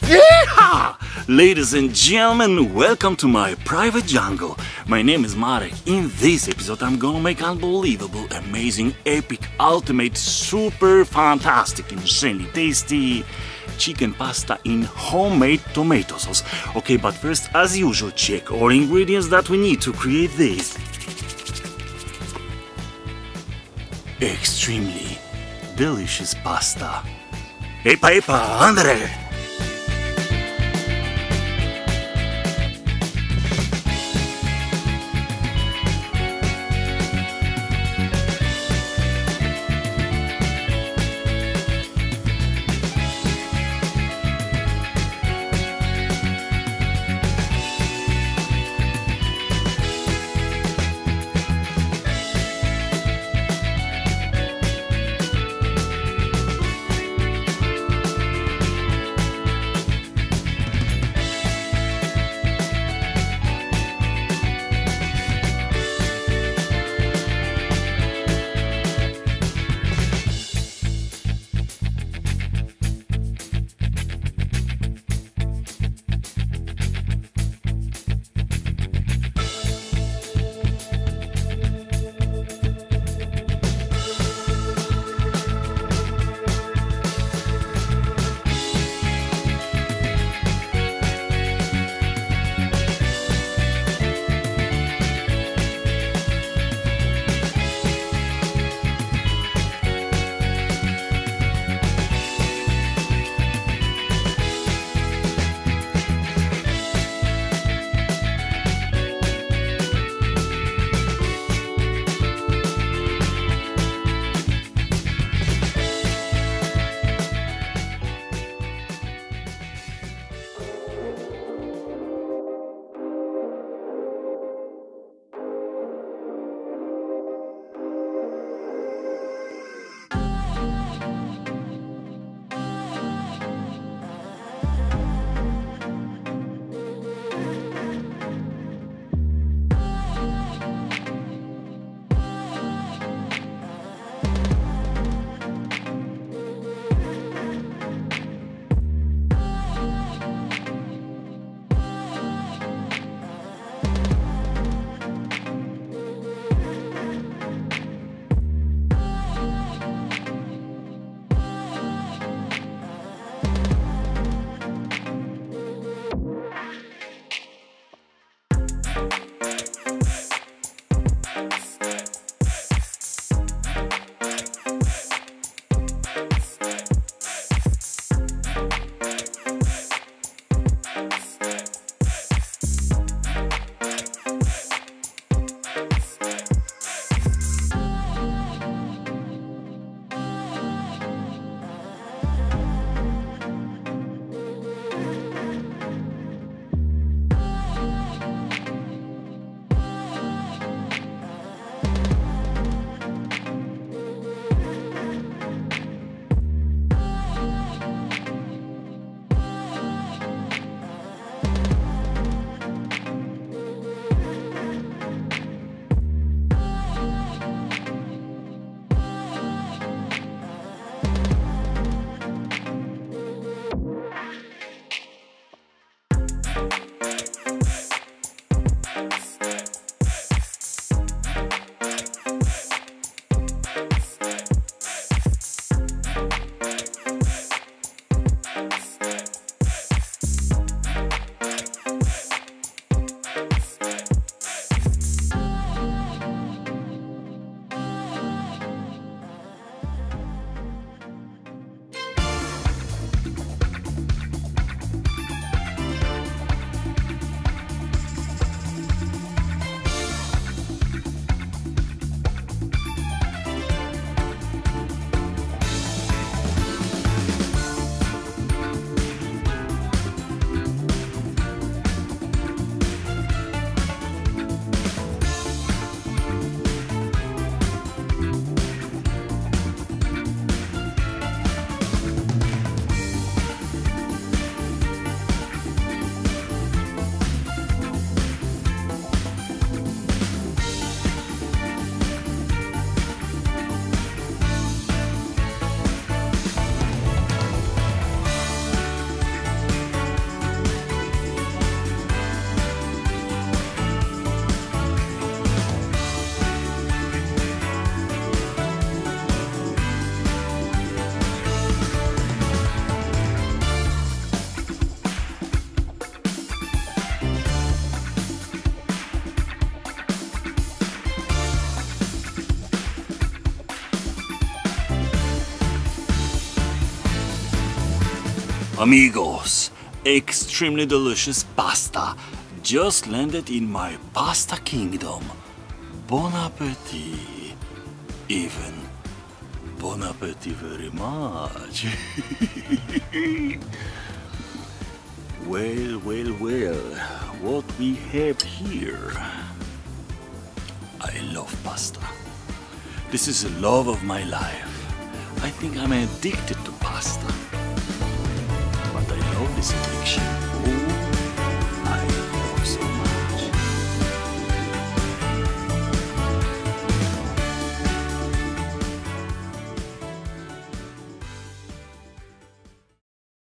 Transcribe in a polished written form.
Yeehaw! Ladies and gentlemen, welcome to my private jungle. My name is Marek. In this episode I'm gonna make unbelievable, amazing, epic, ultimate, super fantastic, insanely tasty chicken pasta in homemade tomato sauce. Okay, but first, as usual, check all ingredients that we need to create this extremely delicious pasta. Epa epa, Andre! Amigos, extremely delicious pasta just landed in my pasta kingdom. Bon appetit. Even bon appetit very much. Well, what we have here. I love pasta. This is the love of my life. I think I'm addicted to pasta.